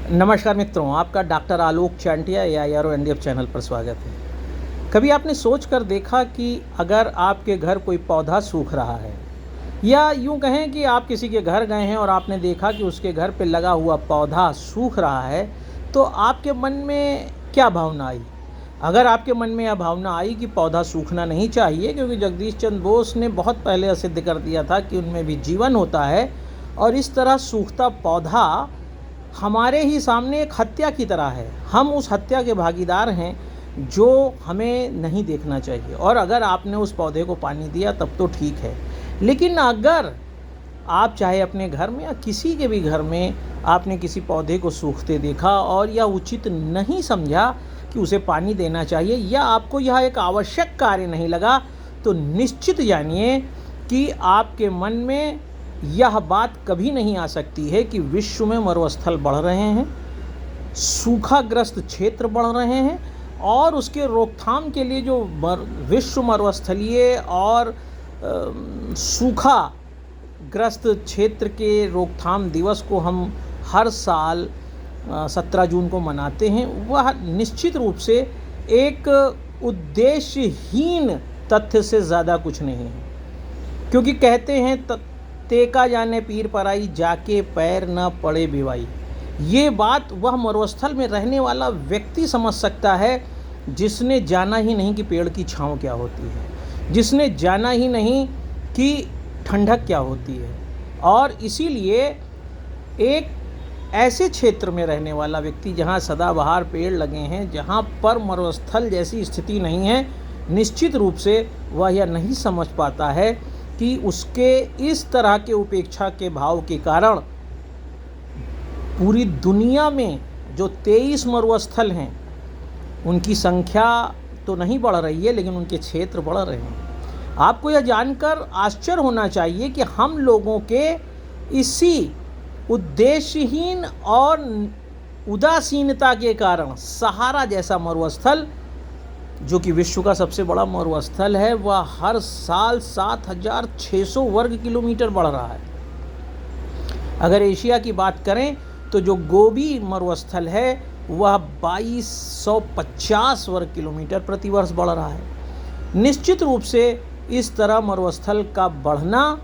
नमस्कार मित्रों, आपका डॉक्टर आलोक चांटिया AIRO NDF चैनल पर स्वागत है। कभी आपने सोच कर देखा कि अगर आपके घर कोई पौधा सूख रहा है, या यूँ कहें कि आप किसी के घर गए हैं और आपने देखा कि उसके घर पे लगा हुआ पौधा सूख रहा है, तो आपके मन में क्या भावना आई? अगर आपके मन में यह भावना आई कि पौधा सूखना नहीं चाहिए, क्योंकि जगदीश चंद्र बोस ने बहुत पहले सिद्ध कर दिया था कि उनमें भी जीवन होता है, और इस तरह सूखता पौधा हमारे ही सामने एक हत्या की तरह है। हम उस हत्या के भागीदार हैं जो हमें नहीं देखना चाहिए। और अगर आपने उस पौधे को पानी दिया तब तो ठीक है, लेकिन अगर आप चाहे अपने घर में या किसी के भी घर में आपने किसी पौधे को सूखते देखा और यह उचित नहीं समझा कि उसे पानी देना चाहिए, या आपको यह एक आवश्यक कार्य नहीं लगा, तो निश्चित जानिए कि आपके मन में यह बात कभी नहीं आ सकती है कि विश्व में मरुस्थल बढ़ रहे हैं, सूखाग्रस्त क्षेत्र बढ़ रहे हैं, और उसके रोकथाम के लिए जो विश्व मरुस्थलीय और सूखाग्रस्त क्षेत्र के रोकथाम दिवस को हम हर साल 17 जून को मनाते हैं, वह निश्चित रूप से एक उद्देश्यहीन तथ्य से ज़्यादा कुछ नहीं है। क्योंकि कहते हैं तेका जाने पीर पराई, जाके पैर न पड़े बिवाई। ये बात वह मरुस्थल में रहने वाला व्यक्ति समझ सकता है जिसने जाना ही नहीं कि पेड़ की छांव क्या होती है, जिसने जाना ही नहीं कि ठंडक क्या होती है। और इसीलिए एक ऐसे क्षेत्र में रहने वाला व्यक्ति जहाँ सदाबहार पेड़ लगे हैं, जहाँ पर मरुस्थल जैसी स्थिति नहीं है, निश्चित रूप से वह यह नहीं समझ पाता है कि उसके इस तरह के उपेक्षा के भाव के कारण पूरी दुनिया में जो 23 मरुस्थल हैं, उनकी संख्या तो नहीं बढ़ रही है, लेकिन उनके क्षेत्र बढ़ रहे हैं। आपको यह जानकर आश्चर्य होना चाहिए कि हम लोगों के इसी उद्देश्यहीन और उदासीनता के कारण सहारा जैसा मरुस्थल, जो कि विश्व का सबसे बड़ा मरुस्थल है, वह हर साल 7,600 वर्ग किलोमीटर बढ़ रहा है। अगर एशिया की बात करें तो जो गोबी मरुस्थल है वह 2250 वर्ग किलोमीटर प्रति वर्ष बढ़ रहा है। निश्चित रूप से इस तरह मरुस्थल का बढ़ना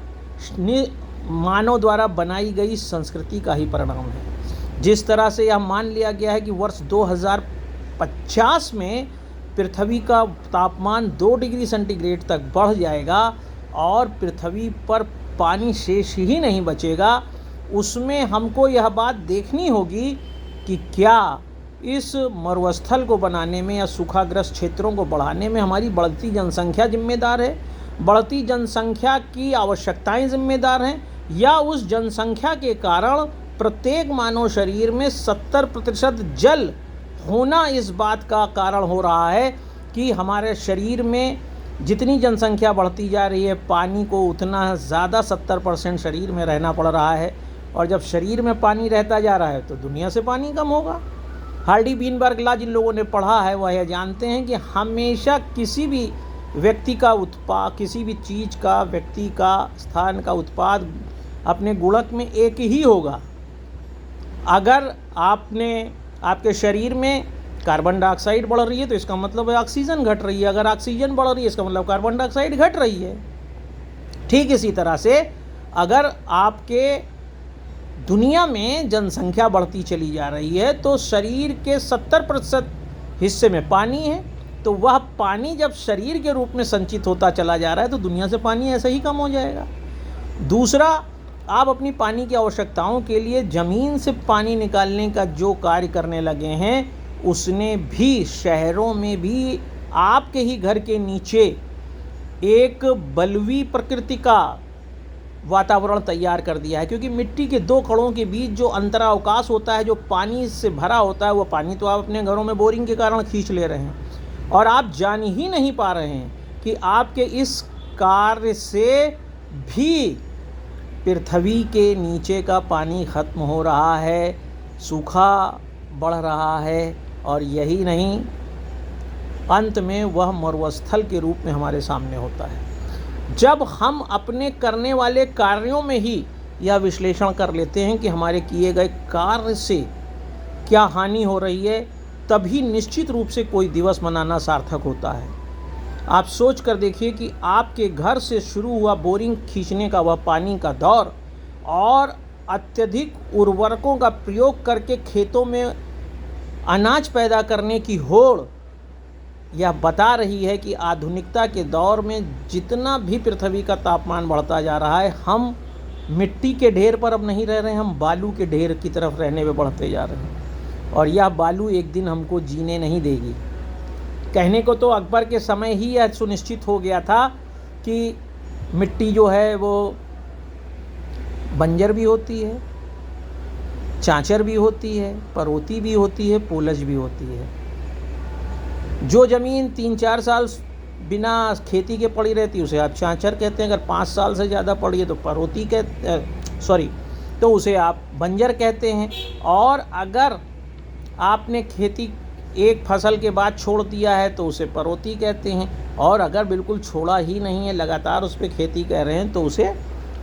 मानव द्वारा बनाई गई संस्कृति का ही परिणाम है। जिस तरह से यह मान लिया गया है कि वर्ष 2050 में पृथ्वी का तापमान 2 डिग्री सेंटीग्रेड तक बढ़ जाएगा और पृथ्वी पर पानी शेष ही नहीं बचेगा, उसमें हमको यह बात देखनी होगी कि क्या इस मरुस्थल को बनाने में या सूखाग्रस्त क्षेत्रों को बढ़ाने में हमारी बढ़ती जनसंख्या जिम्मेदार है, बढ़ती जनसंख्या की आवश्यकताएं जिम्मेदार हैं, या उस जनसंख्या के कारण प्रत्येक मानव शरीर में 70% जल होना इस बात का कारण हो रहा है कि हमारे शरीर में जितनी जनसंख्या बढ़ती जा रही है, पानी को उतना ज़्यादा 70% शरीर में रहना पड़ रहा है। और जब शरीर में पानी रहता जा रहा है तो दुनिया से पानी कम होगा। हार्डी बीनबर्ग लॉ जिन लोगों ने पढ़ा है वह यह जानते हैं कि हमेशा किसी भी व्यक्ति का उत्पाद, किसी भी चीज़ का, व्यक्ति का, स्थान का उत्पाद अपने गुणक में एक ही होगा। अगर आपके शरीर में कार्बन डाइऑक्साइड बढ़ रही है तो इसका मतलब है ऑक्सीजन घट रही है, अगर ऑक्सीजन बढ़ रही है इसका मतलब कार्बन डाइऑक्साइड घट रही है। ठीक इसी तरह से अगर आपके दुनिया में जनसंख्या बढ़ती चली जा रही है तो शरीर के 70% हिस्से में पानी है, तो वह पानी जब शरीर के रूप में संचित होता चला जा रहा है तो दुनिया से पानी ऐसे ही कम हो जाएगा। दूसरा, आप अपनी पानी की आवश्यकताओं के लिए ज़मीन से पानी निकालने का जो कार्य करने लगे हैं, उसने भी शहरों में भी आपके ही घर के नीचे एक बलवी प्रकृति का वातावरण तैयार कर दिया है। क्योंकि मिट्टी के 2 कणों के बीच जो अंतरावकाश होता है, जो पानी से भरा होता है, वो पानी तो आप अपने घरों में बोरिंग के कारण खींच ले रहे हैं, और आप जान ही नहीं पा रहे हैं कि आपके इस कार्य से भी पृथ्वी के नीचे का पानी खत्म हो रहा है, सूखा बढ़ रहा है, और यही नहीं, अंत में वह मरुस्थल के रूप में हमारे सामने होता है। जब हम अपने करने वाले कार्यों में ही यह विश्लेषण कर लेते हैं कि हमारे किए गए कार्य से क्या हानि हो रही है, तभी निश्चित रूप से कोई दिवस मनाना सार्थक होता है। आप सोच कर देखिए कि आपके घर से शुरू हुआ बोरिंग खींचने का वह पानी का दौर और अत्यधिक उर्वरकों का प्रयोग करके खेतों में अनाज पैदा करने की होड़, यह बता रही है कि आधुनिकता के दौर में जितना भी पृथ्वी का तापमान बढ़ता जा रहा है, हम मिट्टी के ढेर पर अब नहीं रह रहे हैं, हम बालू के ढेर की तरफ रहने में बढ़ते जा रहे हैं। और यह बालू एक दिन हमको जीने नहीं देगी। कहने को तो अकबर के समय ही यह सुनिश्चित हो गया था कि मिट्टी जो है वो बंजर भी होती है, चांचर भी होती है, परोती भी होती है, पोलज भी होती है। जो ज़मीन 3-4 साल बिना खेती के पड़ी रहती है उसे आप चांचर कहते हैं, अगर 5 साल से ज़्यादा पड़ी है तो परोती तो उसे आप बंजर कहते हैं। और अगर आपने खेती एक फसल के बाद छोड़ दिया है तो उसे परोती कहते हैं, और अगर बिल्कुल छोड़ा ही नहीं है, लगातार उस पर खेती कर रहे हैं तो उसे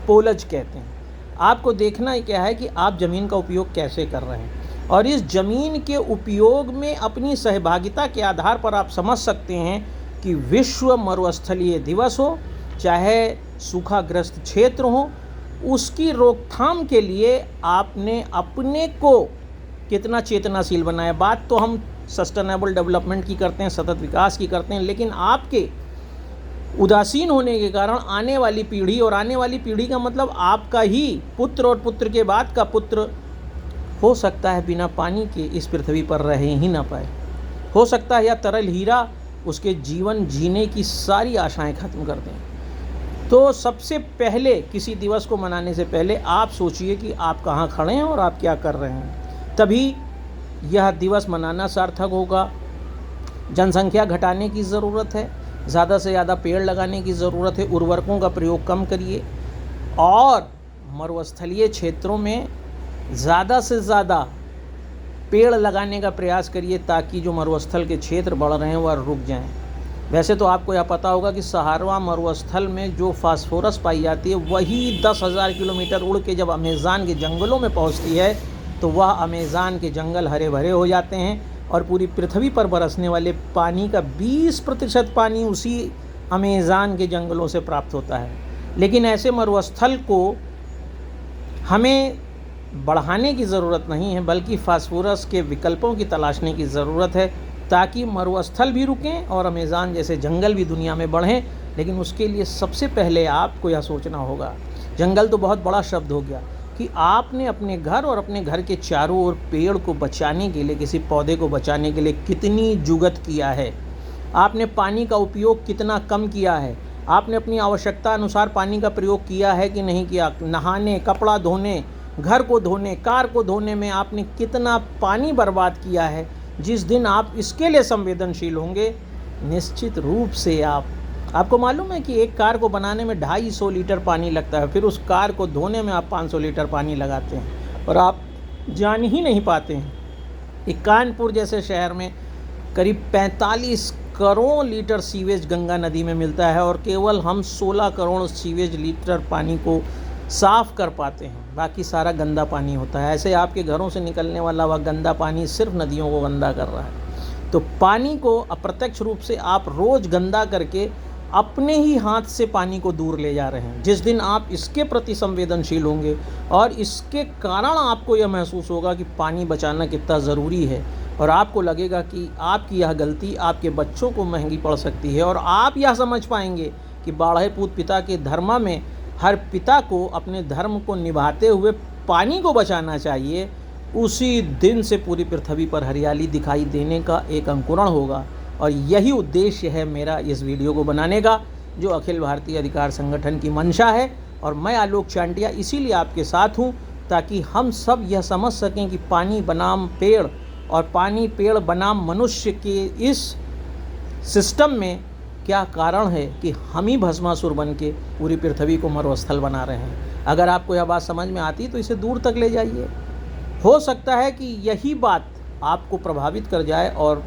पोलज कहते हैं। आपको देखना ही क्या है कि आप ज़मीन का उपयोग कैसे कर रहे हैं, और इस ज़मीन के उपयोग में अपनी सहभागिता के आधार पर आप समझ सकते हैं कि विश्व मरुस्थलीय दिवस हो, चाहे सूखाग्रस्त क्षेत्र हो, उसकी रोकथाम के लिए आपने अपने को कितना चेतनाशील बनाया। बात तो हम सस्टेनेबल डेवलपमेंट की करते हैं, सतत विकास की करते हैं, लेकिन आपके उदासीन होने के कारण आने वाली पीढ़ी, और आने वाली पीढ़ी का मतलब आपका ही पुत्र और पुत्र के बाद का पुत्र, हो सकता है बिना पानी के इस पृथ्वी पर रह ही ना पाए। हो सकता है यह तरल हीरा उसके जीवन जीने की सारी आशाएं खत्म कर दें। तो सबसे पहले किसी दिवस को मनाने से पहले आप सोचिए कि आप कहाँ खड़े हैं और आप क्या कर रहे हैं, तभी यह दिवस मनाना सार्थक होगा। जनसंख्या घटाने की ज़रूरत है, ज़्यादा से ज़्यादा पेड़ लगाने की ज़रूरत है, उर्वरकों का प्रयोग कम करिए, और मरुस्थलीय क्षेत्रों में ज़्यादा से ज़्यादा पेड़ लगाने का प्रयास करिए ताकि जो मरुस्थल के क्षेत्र बढ़ रहे हैं वह रुक जाएं। वैसे तो आपको यह पता होगा कि सहारा मरुस्थल में जो फास्फोरस पाई जाती है वही 10,000 किलोमीटर उड़ के जब अमेज़न के जंगलों में पहुंचती है तो वह अमेज़न के जंगल हरे भरे हो जाते हैं, और पूरी पृथ्वी पर बरसने वाले पानी का 20% पानी उसी अमेज़न के जंगलों से प्राप्त होता है। लेकिन ऐसे मरुस्थल को हमें बढ़ाने की ज़रूरत नहीं है, बल्कि फास्फोरस के विकल्पों की तलाशने की ज़रूरत है ताकि मरुस्थल भी रुकें और अमेज़न जैसे जंगल भी दुनिया में बढ़ें। लेकिन उसके लिए सबसे पहले आपको यह सोचना होगा, जंगल तो बहुत बड़ा शब्द हो गया, कि आपने अपने घर और अपने घर के चारों ओर पेड़ को बचाने के लिए, किसी पौधे को बचाने के लिए कितनी जुगत किया है, आपने पानी का उपयोग कितना कम किया है, आपने अपनी आवश्यकता अनुसार पानी का प्रयोग किया है कि नहीं किया। नहाने, कपड़ा धोने, घर को धोने, कार को धोने में आपने कितना पानी बर्बाद किया है। जिस दिन आप इसके लिए संवेदनशील होंगे, निश्चित रूप से आपको मालूम है कि एक कार को बनाने में 250 लीटर पानी लगता है, फिर उस कार को धोने में आप 500 लीटर पानी लगाते हैं और आप जान ही नहीं पाते हैं कि कानपुर जैसे शहर में करीब 45 करोड़ लीटर सीवेज गंगा नदी में मिलता है, और केवल हम 16 करोड़ सीवेज लीटर पानी को साफ़ कर पाते हैं, बाकी सारा गंदा पानी होता है। ऐसे आपके घरों से निकलने वाला वह गंदा पानी सिर्फ नदियों को गंदा कर रहा है। तो पानी को अप्रत्यक्ष रूप से आप रोज़ गंदा करके अपने ही हाथ से पानी को दूर ले जा रहे हैं। जिस दिन आप इसके प्रति संवेदनशील होंगे और इसके कारण आपको यह महसूस होगा कि पानी बचाना कितना ज़रूरी है, और आपको लगेगा कि आपकी यह गलती आपके बच्चों को महंगी पड़ सकती है, और आप यह समझ पाएंगे कि बाढ़े पूत पिता के धर्म में हर पिता को अपने धर्म को निभाते हुए पानी को बचाना चाहिए। उसी दिन से पूरी पृथ्वी पर हरियाली दिखाई देने का एक अंकुरण होगा, और यही उद्देश्य है मेरा इस वीडियो को बनाने का, जो अखिल भारतीय अधिकार संगठन की मंशा है। और मैं आलोक चांटिया इसीलिए आपके साथ हूँ, ताकि हम सब यह समझ सकें कि पानी बनाम पेड़ और पानी पेड़ बनाम मनुष्य के इस सिस्टम में क्या कारण है कि हम ही भस्मासुर बन के पूरी पृथ्वी को मरुस्थल बना रहे हैं। अगर आपको यह बात समझ में आती तो इसे दूर तक ले जाइए। हो सकता है कि यही बात आपको प्रभावित कर जाए और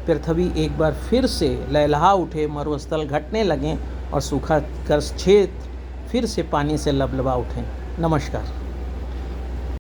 पृथ्वी एक बार फिर से लहलहा उठे, मरुस्थल घटने लगें और सूखाग्रस्त क्षेत्र फिर से पानी से लबलबा उठें। नमस्कार।